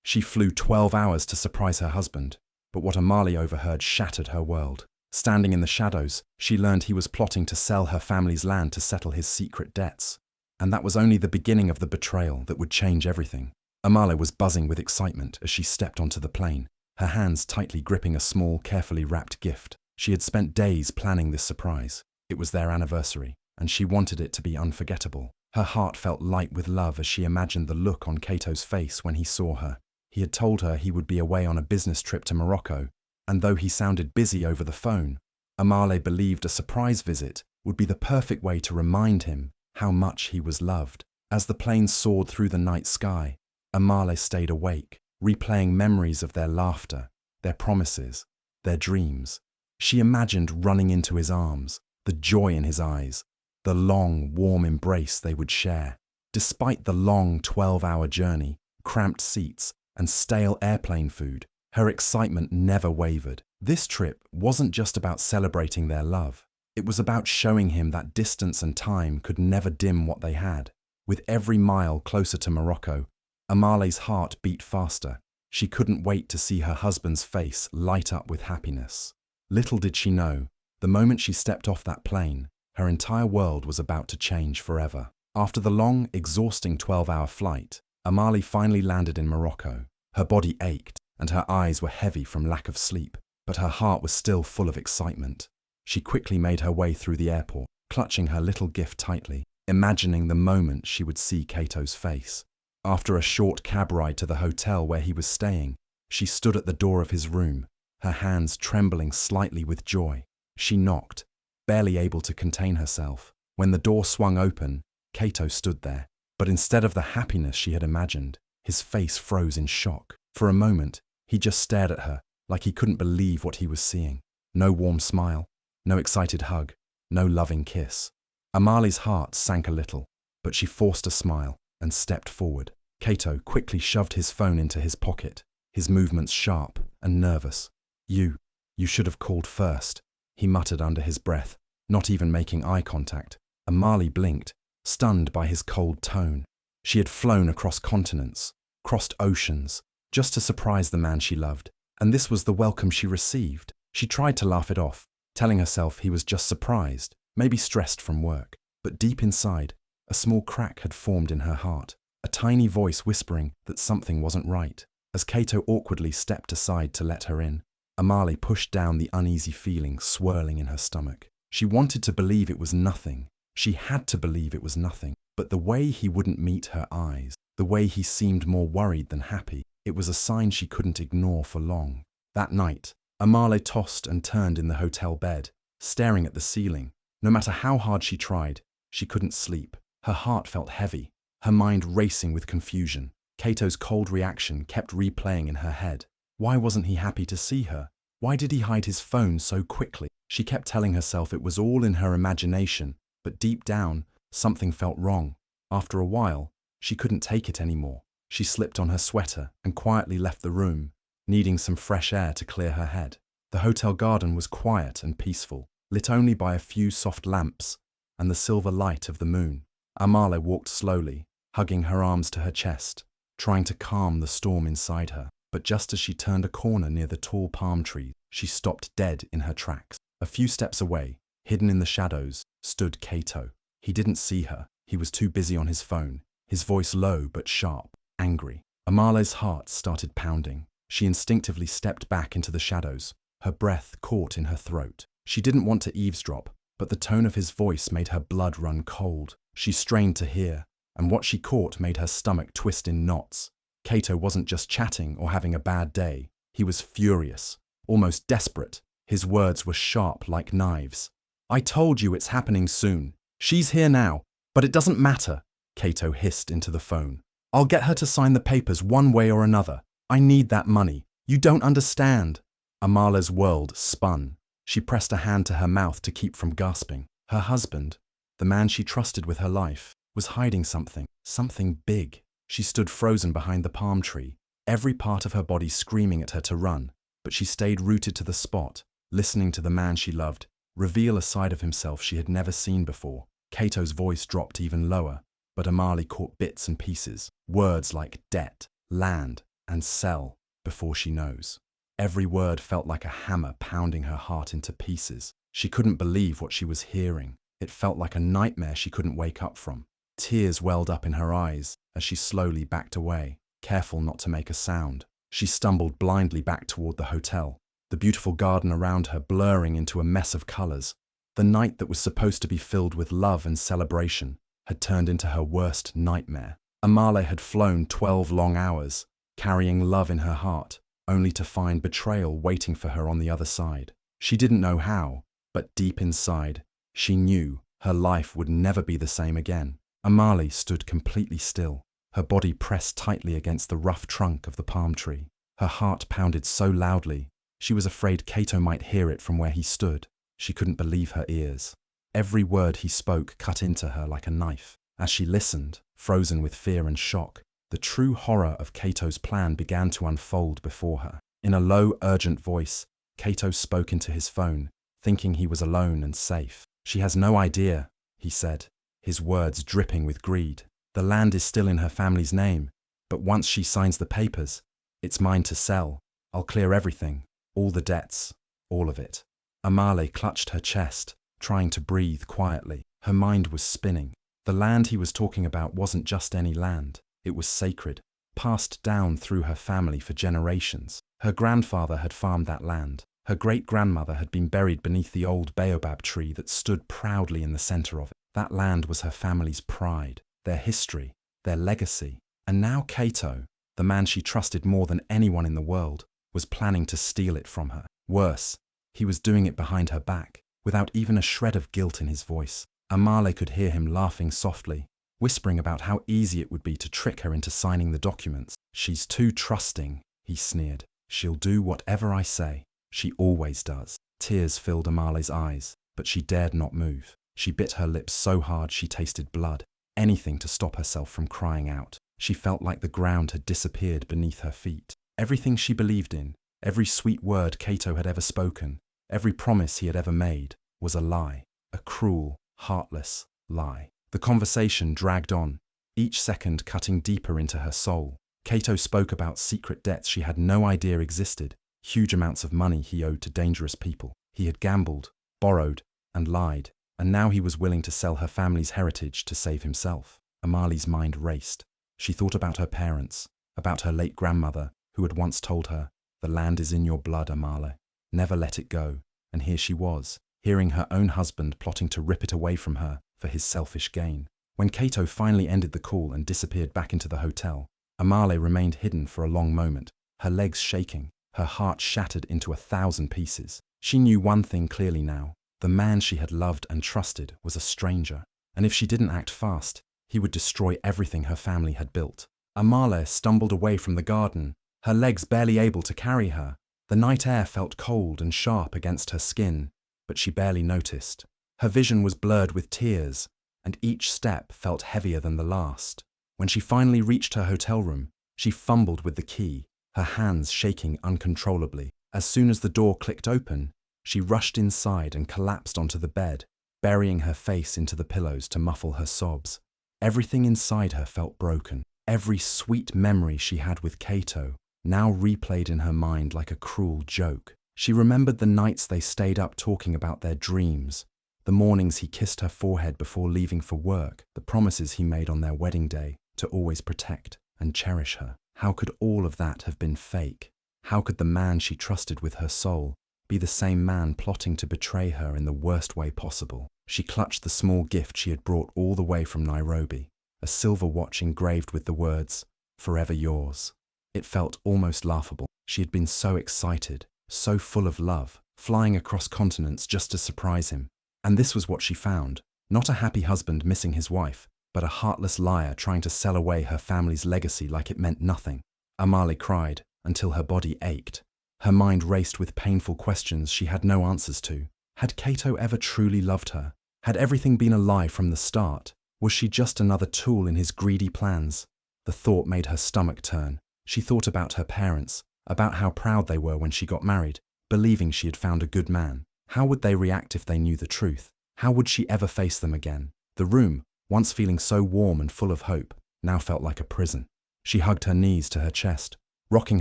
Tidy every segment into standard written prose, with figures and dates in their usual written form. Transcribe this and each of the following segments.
She flew 12 hours to surprise her husband, but what Amahle overheard shattered her world. Standing in the shadows, she learned he was plotting to sell her family's land to settle his secret debts. And that was only the beginning of the betrayal that would change everything. Amahle was buzzing with excitement as she stepped onto the plane, her hands tightly gripping a small, carefully wrapped gift. She had spent days planning this surprise. It was their anniversary, and she wanted it to be unforgettable. Her heart felt light with love as she imagined the look on Kato's face when he saw her. He had told her he would be away on a business trip to Morocco, and though he sounded busy over the phone, Amahle believed a surprise visit would be the perfect way to remind him how much he was loved. As the plane soared through the night sky, Amahle stayed awake, replaying memories of their laughter, their promises, their dreams. She imagined running into his arms, the joy in his eyes, the long, warm embrace they would share. Despite the long 12-hour journey, cramped seats, and stale airplane food, her excitement never wavered. This trip wasn't just about celebrating their love. It was about showing him that distance and time could never dim what they had. With every mile closer to Morocco, Amahle's heart beat faster. She couldn't wait to see her husband's face light up with happiness. Little did she know, the moment she stepped off that plane, her entire world was about to change forever. After the long, exhausting 12-hour flight, Amahle finally landed in Morocco. Her body ached, and her eyes were heavy from lack of sleep, but her heart was still full of excitement. She quickly made her way through the airport, clutching her little gift tightly, imagining the moment she would see Kato's face. After a short cab ride to the hotel where he was staying, she stood at the door of his room, her hands trembling slightly with joy. She knocked, barely able to contain herself. When the door swung open, Kato stood there, but instead of the happiness she had imagined, his face froze in shock. For a moment, he just stared at her, like he couldn't believe what he was seeing. No warm smile, no excited hug, no loving kiss. Amahle's heart sank a little, but she forced a smile and stepped forward. Kato quickly shoved his phone into his pocket, his movements sharp and nervous. You should have called first, he muttered under his breath, not even making eye contact. Amahle blinked, stunned by his cold tone. She had flown across continents, crossed oceans, just to surprise the man she loved, and this was the welcome she received. She tried to laugh it off, telling herself he was just surprised, maybe stressed from work. But deep inside, a small crack had formed in her heart, a tiny voice whispering that something wasn't right. As Kato awkwardly stepped aside to let her in, Amahle pushed down the uneasy feeling swirling in her stomach. She wanted to believe it was nothing. She had to believe it was nothing. But the way he wouldn't meet her eyes, the way he seemed more worried than happy, it was a sign she couldn't ignore for long. That night, Amahle tossed and turned in the hotel bed, staring at the ceiling. No matter how hard she tried, she couldn't sleep. Her heart felt heavy, her mind racing with confusion. Kato's cold reaction kept replaying in her head. Why wasn't he happy to see her? Why did he hide his phone so quickly? She kept telling herself it was all in her imagination, but deep down, something felt wrong. After a while, she couldn't take it anymore. She slipped on her sweater and quietly left the room, needing some fresh air to clear her head. The hotel garden was quiet and peaceful, lit only by a few soft lamps and the silver light of the moon. Amahle walked slowly, hugging her arms to her chest, trying to calm the storm inside her. But just as she turned a corner near the tall palm trees, she stopped dead in her tracks. A few steps away, hidden in the shadows, stood Kato. He didn't see her. He was too busy on his phone, his voice low but sharp, angry. Amahle's heart started pounding. She instinctively stepped back into the shadows, her breath caught in her throat. She didn't want to eavesdrop, but the tone of his voice made her blood run cold. She strained to hear, and what she caught made her stomach twist in knots. Kato wasn't just chatting or having a bad day. He was furious, almost desperate. His words were sharp like knives. "I told you it's happening soon. She's here now, but it doesn't matter," Kato hissed into the phone. "I'll get her to sign the papers one way or another. I need that money. You don't understand." Amahle's world spun. She pressed a hand to her mouth to keep from gasping. Her husband, the man she trusted with her life, was hiding something big. She stood frozen behind the palm tree, every part of her body screaming at her to run, but she stayed rooted to the spot, listening to the man she loved reveal a side of himself she had never seen before. Kato's voice dropped even lower, but Amahle caught bits and pieces, words like debt, land, and sell before she knows. Every word felt like a hammer pounding her heart into pieces. She couldn't believe what she was hearing. It felt like a nightmare she couldn't wake up from. Tears welled up in her eyes as she slowly backed away, careful not to make a sound. She stumbled blindly back toward the hotel, the beautiful garden around her blurring into a mess of colors. The night that was supposed to be filled with love and celebration had turned into her worst nightmare. Amahle had flown 12 long hours, carrying love in her heart, only to find betrayal waiting for her on the other side. She didn't know how, but deep inside, she knew her life would never be the same again. Amahle stood completely still, her body pressed tightly against the rough trunk of the palm tree. Her heart pounded so loudly, she was afraid Cato might hear it from where he stood. She couldn't believe her ears. Every word he spoke cut into her like a knife. As she listened, frozen with fear and shock, the true horror of Cato's plan began to unfold before her. In a low, urgent voice, Cato spoke into his phone, thinking he was alone and safe. "She has no idea," he said, his words dripping with greed. "The land is still in her family's name, but once she signs the papers, it's mine to sell. I'll clear everything, all the debts, all of it." Amahle clutched her chest, trying to breathe quietly. Her mind was spinning. The land he was talking about wasn't just any land. It was sacred, passed down through her family for generations. Her grandfather had farmed that land. Her great-grandmother had been buried beneath the old baobab tree that stood proudly in the center of it. That land was her family's pride, their history, their legacy. And now Cato, the man she trusted more than anyone in the world, was planning to steal it from her. Worse, he was doing it behind her back, without even a shred of guilt in his voice. Amahle could hear him laughing softly, whispering about how easy it would be to trick her into signing the documents. "She's too trusting," he sneered. "She'll do whatever I say. She always does." Tears filled Amahle's eyes, but she dared not move. She bit her lips so hard she tasted blood, anything to stop herself from crying out. She felt like the ground had disappeared beneath her feet. Everything she believed in, every sweet word Cato had ever spoken, every promise he had ever made, was a lie, a cruel, heartless lie. The conversation dragged on, each second cutting deeper into her soul. Cato spoke about secret debts she had no idea existed, huge amounts of money he owed to dangerous people. He had gambled, borrowed, and lied, and now he was willing to sell her family's heritage to save himself. Amahle's mind raced. She thought about her parents, about her late grandmother, who had once told her, "The land is in your blood, Amahle. Never let it go." And here she was, hearing her own husband plotting to rip it away from her for his selfish gain. When Cato finally ended the call and disappeared back into the hotel, Amahle remained hidden for a long moment, her legs shaking, her heart shattered into 1,000 pieces. She knew one thing clearly now. The man she had loved and trusted was a stranger, and if she didn't act fast, he would destroy everything her family had built. Amahle stumbled away from the garden, her legs barely able to carry her. The night air felt cold and sharp against her skin, but she barely noticed. Her vision was blurred with tears, and each step felt heavier than the last. When she finally reached her hotel room, she fumbled with the key, her hands shaking uncontrollably. As soon as the door clicked open, she rushed inside and collapsed onto the bed, burying her face into the pillows to muffle her sobs. Everything inside her felt broken. Every sweet memory she had with Cato now replayed in her mind like a cruel joke. She remembered the nights they stayed up talking about their dreams, the mornings he kissed her forehead before leaving for work, the promises he made on their wedding day to always protect and cherish her. How could all of that have been fake? How could the man she trusted with her soul be the same man plotting to betray her in the worst way possible? She clutched the small gift she had brought all the way from Nairobi, a silver watch engraved with the words, "Forever yours." It felt almost laughable. She had been so excited, so full of love, flying across continents just to surprise him. And this was what she found. Not a happy husband missing his wife, but a heartless liar trying to sell away her family's legacy like it meant nothing. Amahle cried until her body ached. Her mind raced with painful questions she had no answers to. Had Cato ever truly loved her? Had everything been a lie from the start? Was she just another tool in his greedy plans? The thought made her stomach turn. She thought about her parents, about how proud they were when she got married, believing she had found a good man. How would they react if they knew the truth? How would she ever face them again? The room, once feeling so warm and full of hope, now felt like a prison. She hugged her knees to her chest, rocking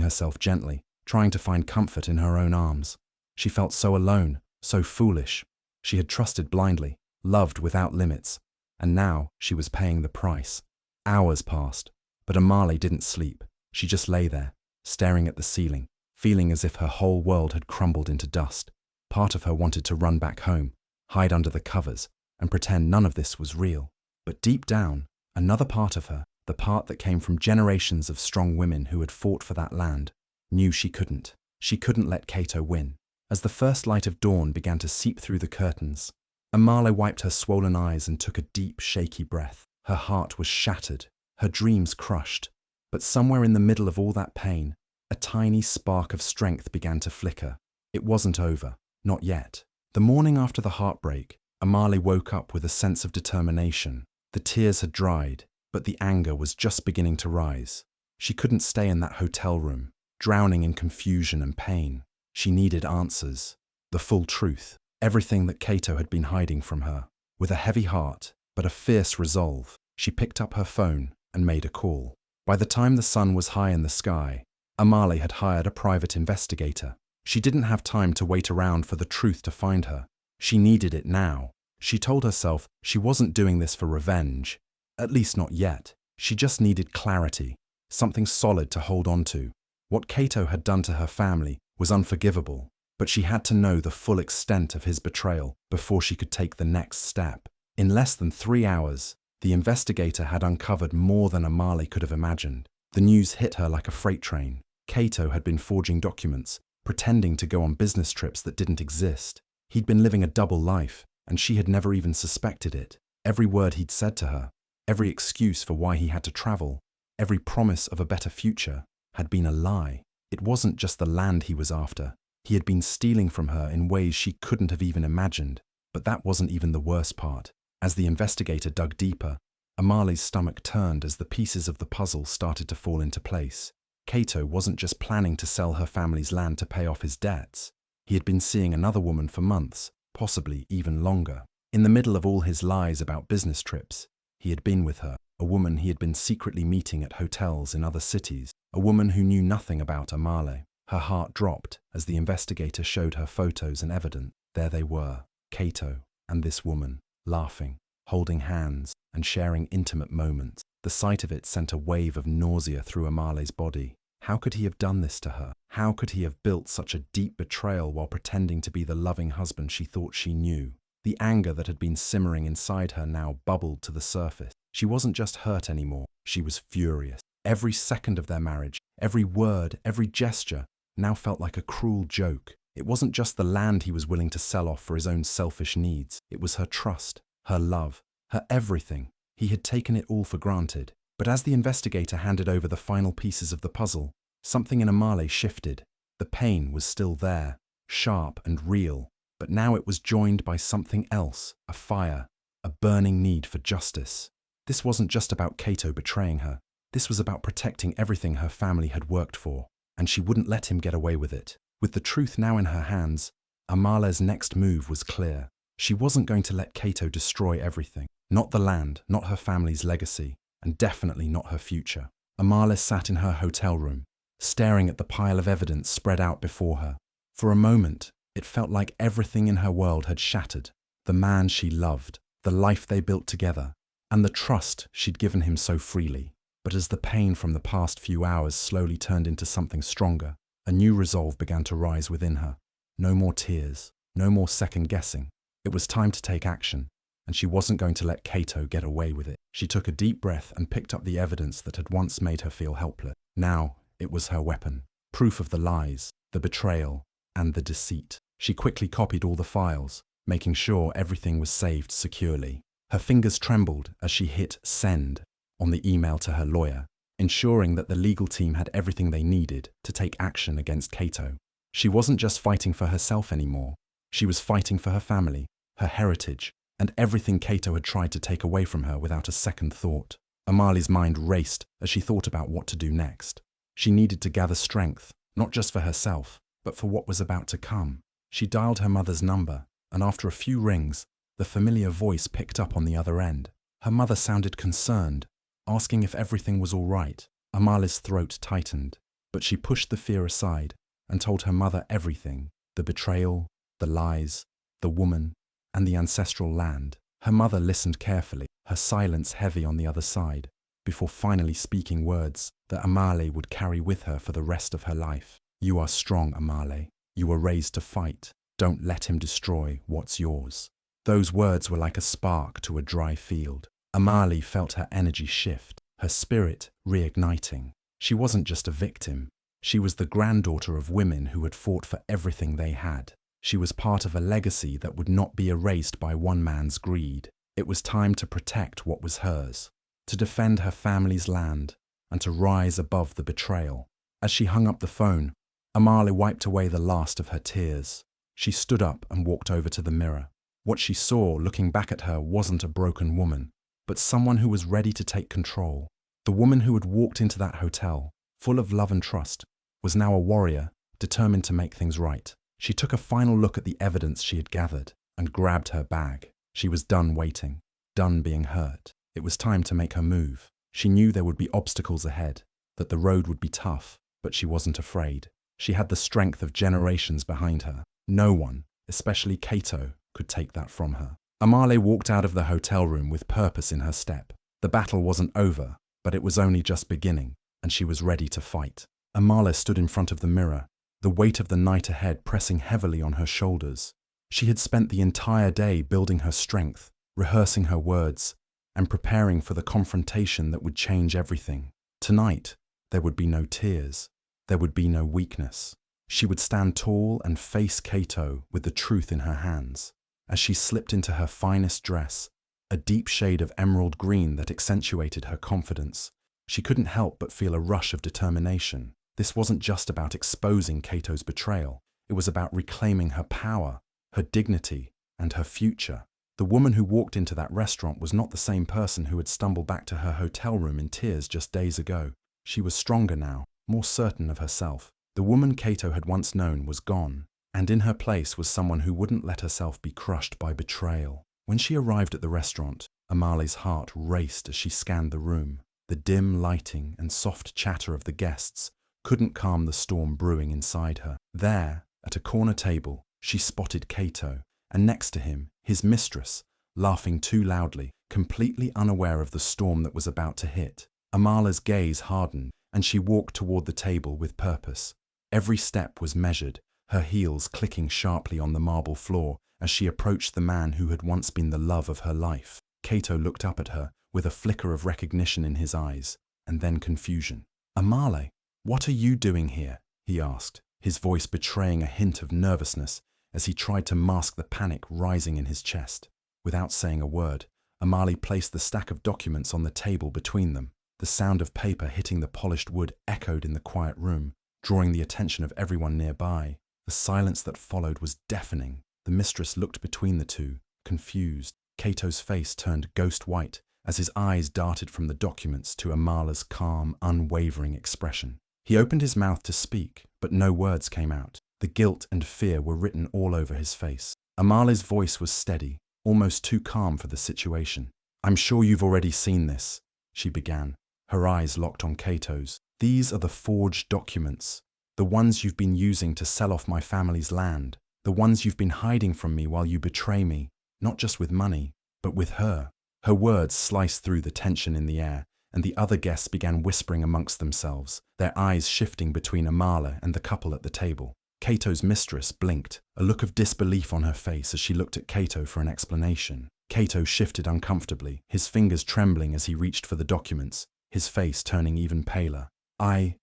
herself gently, trying to find comfort in her own arms. She felt so alone, so foolish. She had trusted blindly, loved without limits, and now she was paying the price. Hours passed, but Amahle didn't sleep. She just lay there, staring at the ceiling, feeling as if her whole world had crumbled into dust. Part of her wanted to run back home, hide under the covers, and pretend none of this was real. But deep down, another part of her, the part that came from generations of strong women who had fought for that land, knew she couldn't. She couldn't let Cato win. As the first light of dawn began to seep through the curtains, Amahle wiped her swollen eyes and took a deep, shaky breath. Her heart was shattered, her dreams crushed. But somewhere in the middle of all that pain, a tiny spark of strength began to flicker. It wasn't over, not yet. The morning after the heartbreak, Amahle woke up with a sense of determination. The tears had dried, but the anger was just beginning to rise. She couldn't stay in that hotel room, drowning in confusion and pain. She needed answers, the full truth, everything that Cato had been hiding from her. With a heavy heart, but a fierce resolve, she picked up her phone and made a call. By the time the sun was high in the sky, Amahle had hired a private investigator. She didn't have time to wait around for the truth to find her. She needed it now. She told herself she wasn't doing this for revenge, at least not yet. She just needed clarity, something solid to hold on to. What Cato had done to her family was unforgivable, but she had to know the full extent of his betrayal before she could take the next step. In less than 3 hours, the investigator had uncovered more than Amahle could have imagined. The news hit her like a freight train. Cato had been forging documents, pretending to go on business trips that didn't exist. He'd been living a double life, and she had never even suspected it. Every word he'd said to her, every excuse for why he had to travel, every promise of a better future, had been a lie. It wasn't just the land he was after. He had been stealing from her in ways she couldn't have even imagined. But that wasn't even the worst part. As the investigator dug deeper, Amahle's stomach turned as the pieces of the puzzle started to fall into place. Cato wasn't just planning to sell her family's land to pay off his debts. He had been seeing another woman for months, possibly even longer. In the middle of all his lies about business trips, he had been with her, a woman he had been secretly meeting at hotels in other cities, a woman who knew nothing about Amahle. Her heart dropped as the investigator showed her photos and evidence. There they were, Cato and this woman, laughing, holding hands, and sharing intimate moments. The sight of it sent a wave of nausea through Amahle's body. How could he have done this to her? How could he have built such a deep betrayal while pretending to be the loving husband she thought she knew? The anger that had been simmering inside her now bubbled to the surface. She wasn't just hurt anymore, she was furious. Every second of their marriage, every word, every gesture, now felt like a cruel joke. It wasn't just the land he was willing to sell off for his own selfish needs. It was her trust, her love, her everything. He had taken it all for granted. But as the investigator handed over the final pieces of the puzzle, something in Amahle shifted. The pain was still there, sharp and real, but now it was joined by something else, a fire, a burning need for justice. This wasn't just about Cato betraying her. This was about protecting everything her family had worked for, and she wouldn't let him get away with it. With the truth now in her hands, Amahle's next move was clear. She wasn't going to let Cato destroy everything. Not the land, not her family's legacy, and definitely not her future. Amahle sat in her hotel room, staring at the pile of evidence spread out before her. For a moment, it felt like everything in her world had shattered. The man she loved, the life they built together, and the trust she'd given him so freely. But as the pain from the past few hours slowly turned into something stronger, a new resolve began to rise within her. No more tears, no more second-guessing. It was time to take action, and she wasn't going to let Cato get away with it. She took a deep breath and picked up the evidence that had once made her feel helpless. Now, it was her weapon. Proof of the lies, the betrayal, and the deceit. She quickly copied all the files, making sure everything was saved securely. Her fingers trembled as she hit send on the email to her lawyer, ensuring that the legal team had everything they needed to take action against Cato. She wasn't just fighting for herself anymore. She was fighting for her family, her heritage, and everything Cato had tried to take away from her without a second thought. Amahle's mind raced as she thought about what to do next. She needed to gather strength, not just for herself, but for what was about to come. She dialed her mother's number, and after a few rings, the familiar voice picked up on the other end. Her mother sounded concerned, asking if everything was all right. Amahle's throat tightened. But she pushed the fear aside and told her mother everything: the betrayal, the lies, the woman, and the ancestral land. Her mother listened carefully, her silence heavy on the other side, before finally speaking words that Amahle would carry with her for the rest of her life. "You are strong, Amahle. You were raised to fight. Don't let him destroy what's yours." Those words were like a spark to a dry field. Amahle felt her energy shift, her spirit reigniting. She wasn't just a victim. She was the granddaughter of women who had fought for everything they had. She was part of a legacy that would not be erased by one man's greed. It was time to protect what was hers, to defend her family's land, and to rise above the betrayal. As she hung up the phone, Amahle wiped away the last of her tears. She stood up and walked over to the mirror. What she saw looking back at her wasn't a broken woman, but someone who was ready to take control. The woman who had walked into that hotel, full of love and trust, was now a warrior, determined to make things right. She took a final look at the evidence she had gathered and grabbed her bag. She was done waiting, done being hurt. It was time to make her move. She knew there would be obstacles ahead, that the road would be tough, but she wasn't afraid. She had the strength of generations behind her. No one, especially Cato, could take that from her. Amahle walked out of the hotel room with purpose in her step. The battle wasn't over, but it was only just beginning, and she was ready to fight. Amahle stood in front of the mirror, the weight of the night ahead pressing heavily on her shoulders. She had spent the entire day building her strength, rehearsing her words, and preparing for the confrontation that would change everything. Tonight, there would be no tears. There would be no weakness. She would stand tall and face Cato with the truth in her hands. As she slipped into her finest dress, a deep shade of emerald green that accentuated her confidence, she couldn't help but feel a rush of determination. This wasn't just about exposing Cato's betrayal. It was about reclaiming her power, her dignity, and her future. The woman who walked into that restaurant was not the same person who had stumbled back to her hotel room in tears just days ago. She was stronger now, more certain of herself. The woman Cato had once known was gone, and in her place was someone who wouldn't let herself be crushed by betrayal. When she arrived at the restaurant, Amahle's heart raced as she scanned the room. The dim lighting and soft chatter of the guests couldn't calm the storm brewing inside her. There, at a corner table, she spotted Cato, and next to him, his mistress, laughing too loudly, completely unaware of the storm that was about to hit. Amahle's gaze hardened, and she walked toward the table with purpose. Every step was measured, her heels clicking sharply on the marble floor as she approached the man who had once been the love of her life. Cato looked up at her with a flicker of recognition in his eyes, and then confusion. "Amahle, what are you doing here?" he asked, his voice betraying a hint of nervousness as he tried to mask the panic rising in his chest. Without saying a word, Amahle placed the stack of documents on the table between them. The sound of paper hitting the polished wood echoed in the quiet room, drawing the attention of everyone nearby. The silence that followed was deafening. The mistress looked between the two, confused. Cato's face turned ghost white as his eyes darted from the documents to Amahle's calm, unwavering expression. He opened his mouth to speak, but no words came out. The guilt and fear were written all over his face. Amahle's voice was steady, almost too calm for the situation. "I'm sure you've already seen this," she began, her eyes locked on Cato's. "These are the forged documents, the ones you've been using to sell off my family's land, the ones you've been hiding from me while you betray me, not just with money, but with her." Her words sliced through the tension in the air, and the other guests began whispering amongst themselves, their eyes shifting between Amahle and the couple at the table. Cato's mistress blinked, a look of disbelief on her face as she looked at Cato for an explanation. Cato shifted uncomfortably, his fingers trembling as he reached for the documents, his face turning even paler. I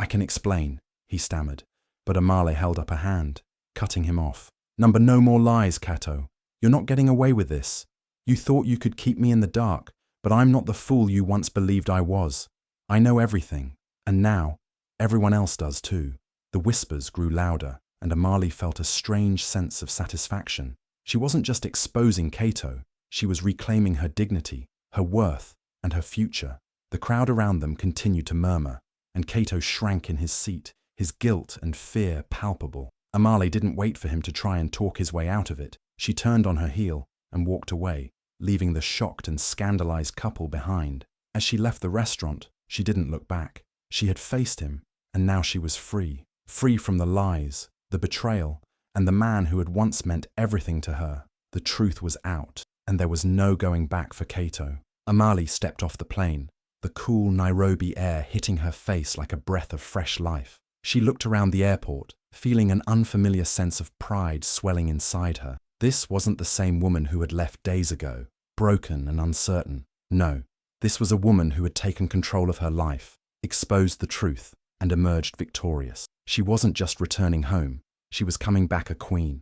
can explain," he stammered, but Amahle held up a hand, cutting him off. No more lies, Cato. You're not getting away with this. You thought you could keep me in the dark, but I'm not the fool you once believed I was. I know everything, and now, everyone else does too." The whispers grew louder, and Amahle felt a strange sense of satisfaction. She wasn't just exposing Cato, she was reclaiming her dignity, her worth, and her future. The crowd around them continued to murmur, and Cato shrank in his seat, his guilt and fear palpable. Amahle didn't wait for him to try and talk his way out of it. She turned on her heel and walked away, leaving the shocked and scandalized couple behind. As she left the restaurant, she didn't look back. She had faced him, And now she was free. Free from the lies, the betrayal, and the man who had once meant everything to her. The truth was out, and there was no going back for Kato. Amahle stepped off the plane, the cool Nairobi air hitting her face like a breath of fresh life. She looked around the airport, feeling an unfamiliar sense of pride swelling inside her. This wasn't the same woman who had left days ago, broken and uncertain. No, this was a woman who had taken control of her life, exposed the truth, and emerged victorious. She wasn't just returning home, she was coming back a queen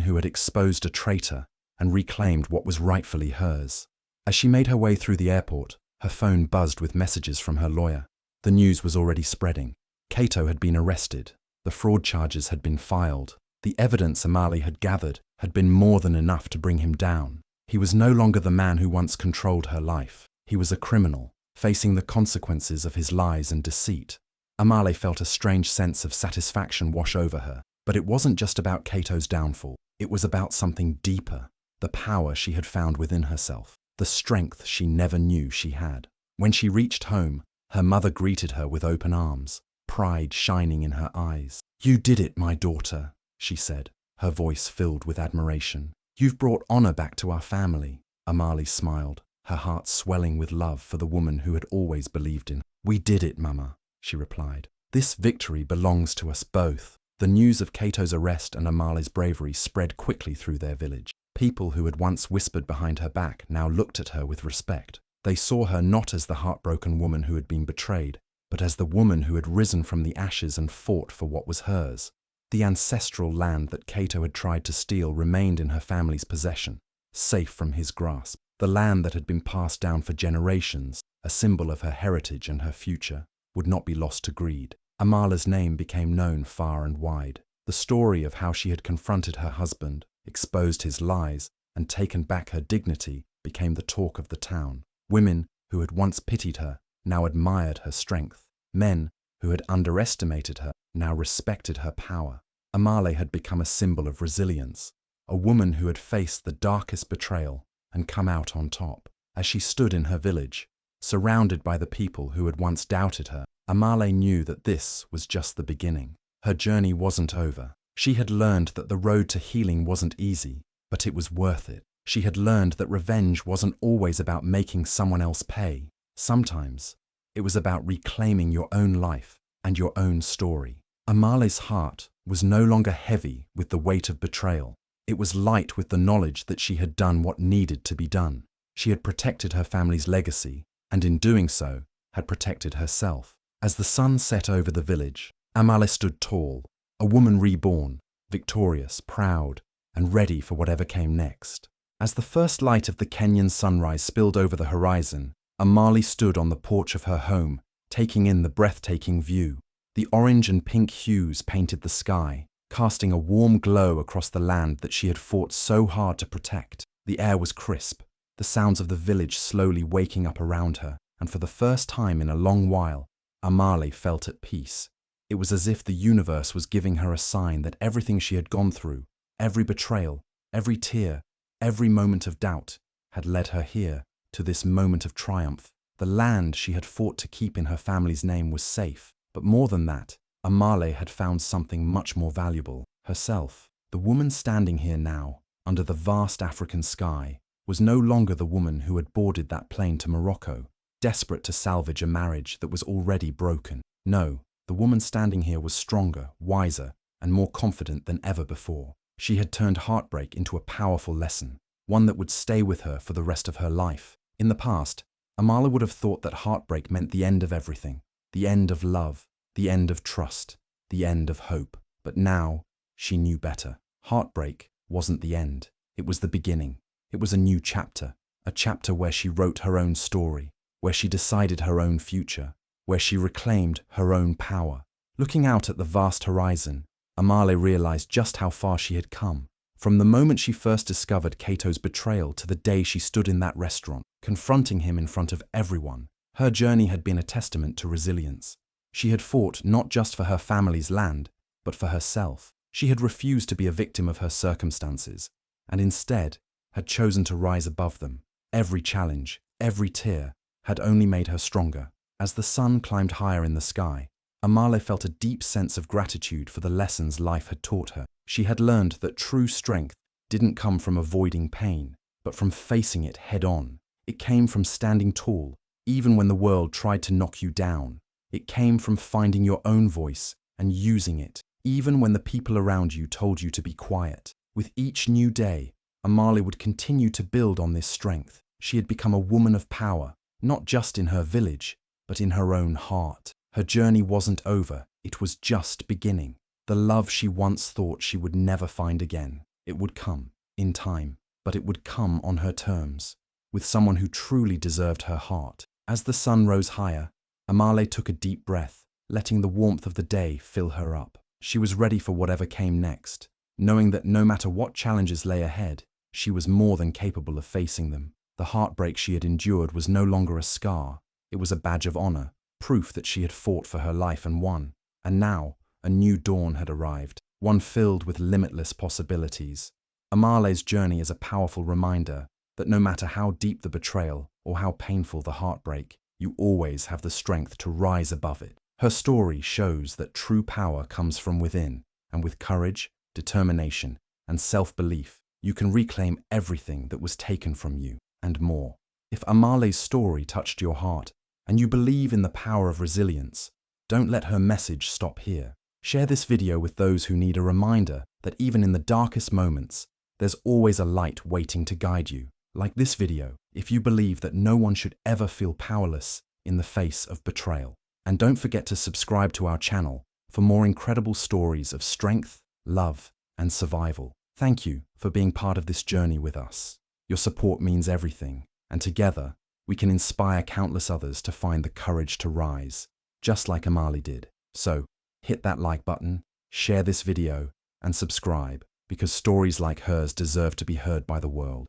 who had exposed a traitor and reclaimed what was rightfully hers. As she made her way through the airport, her phone buzzed with messages from her lawyer. The news was already spreading. Kato had been arrested. The fraud charges had been filed. The evidence Amahle had gathered had been more than enough to bring him down. He was no longer the man who once controlled her life. He was a criminal, facing the consequences of his lies and deceit. Amahle felt a strange sense of satisfaction wash over her. But it wasn't just about Kato's downfall. It was about something deeper, the power she had found within herself, the strength she never knew she had. When she reached home, her mother greeted her with open arms, pride shining in her eyes. "You did it, my daughter," she said, her voice filled with admiration. "You've brought honor back to our family." Amahle smiled, her heart swelling with love for the woman who had always believed in her. "We did it, Mama," she replied. "This victory belongs to us both." The news of Kato's arrest and Amahle's bravery spread quickly through their village. People who had once whispered behind her back now looked at her with respect. They saw her not as the heartbroken woman who had been betrayed, but as the woman who had risen from the ashes and fought for what was hers. The ancestral land that Kato had tried to steal remained in her family's possession, safe from his grasp. The land that had been passed down for generations, a symbol of her heritage and her future, would not be lost to greed. Amahle's name became known far and wide. The story of how she had confronted her husband, exposed his lies, and taken back her dignity became the talk of the town. Women who had once pitied her now admired her strength. Men who had underestimated her now respected her power. Amahle had become a symbol of resilience, a woman who had faced the darkest betrayal and come out on top. As she stood in her village, surrounded by the people who had once doubted her, Amahle knew that this was just the beginning. Her journey wasn't over. She had learned that the road to healing wasn't easy, but it was worth it. She had learned that revenge wasn't always about making someone else pay. Sometimes it was about reclaiming your own life and your own story. Amahle's heart was no longer heavy with the weight of betrayal. It was light with the knowledge that she had done what needed to be done. She had protected her family's legacy, and in doing so, had protected herself. As the sun set over the village, Amahle stood tall, a woman reborn, victorious, proud, and ready for whatever came next. As the first light of the Kenyan sunrise spilled over the horizon, Amahle stood on the porch of her home, taking in the breathtaking view. The orange and pink hues painted the sky, casting a warm glow across the land that she had fought so hard to protect. The air was crisp, the sounds of the village slowly waking up around her, and for the first time in a long while, Amahle felt at peace. It was as if the universe was giving her a sign that everything she had gone through, every betrayal, every tear, every moment of doubt, had led her here, to this moment of triumph. The land she had fought to keep in her family's name was safe, but more than that, Amahle had found something much more valuable, herself. The woman standing here now, under the vast African sky, was no longer the woman who had boarded that plane to Morocco, desperate to salvage a marriage that was already broken. No, the woman standing here was stronger, wiser, and more confident than ever before. She had turned heartbreak into a powerful lesson, one that would stay with her for the rest of her life. In the past, Amahle would have thought that heartbreak meant the end of everything, the end of love, the end of trust, the end of hope. But now, she knew better. Heartbreak wasn't the end. It was the beginning. It was a new chapter, a chapter where she wrote her own story, where she decided her own future, where she reclaimed her own power. Looking out at the vast horizon, Amahle realized just how far she had come. From the moment she first discovered Kato's betrayal to the day she stood in that restaurant, confronting him in front of everyone, her journey had been a testament to resilience. She had fought not just for her family's land, but for herself. She had refused to be a victim of her circumstances, and instead had chosen to rise above them. Every challenge, every tear, had only made her stronger. As the sun climbed higher in the sky, Amahle felt a deep sense of gratitude for the lessons life had taught her. She had learned that true strength didn't come from avoiding pain, but from facing it head-on. It came from standing tall, even when the world tried to knock you down. It came from finding your own voice and using it, even when the people around you told you to be quiet. With each new day, Amahle would continue to build on this strength. She had become a woman of power, not just in her village, but in her own heart. Her journey wasn't over, it was just beginning. The love she once thought she would never find again. It would come, in time, but it would come on her terms, with someone who truly deserved her heart. As the sun rose higher, Amahle took a deep breath, letting the warmth of the day fill her up. She was ready for whatever came next, knowing that no matter what challenges lay ahead, she was more than capable of facing them. The heartbreak she had endured was no longer a scar, it was a badge of honor, proof that she had fought for her life and won. And now, a new dawn had arrived, one filled with limitless possibilities. Amahle's journey is a powerful reminder that no matter how deep the betrayal or how painful the heartbreak, you always have the strength to rise above it. Her story shows that true power comes from within, and with courage, determination, and self-belief, you can reclaim everything that was taken from you, and more. If Amahle's story touched your heart, and you believe in the power of resilience, don't let her message stop here. Share this video with those who need a reminder that even in the darkest moments, there's always a light waiting to guide you. Like this video, if you believe that no one should ever feel powerless in the face of betrayal. And don't forget to subscribe to our channel for more incredible stories of strength, love, and survival. Thank you for being part of this journey with us. Your support means everything, and together, we can inspire countless others to find the courage to rise, just like Amahle did. So, hit that like button, share this video, and subscribe, because stories like hers deserve to be heard by the world.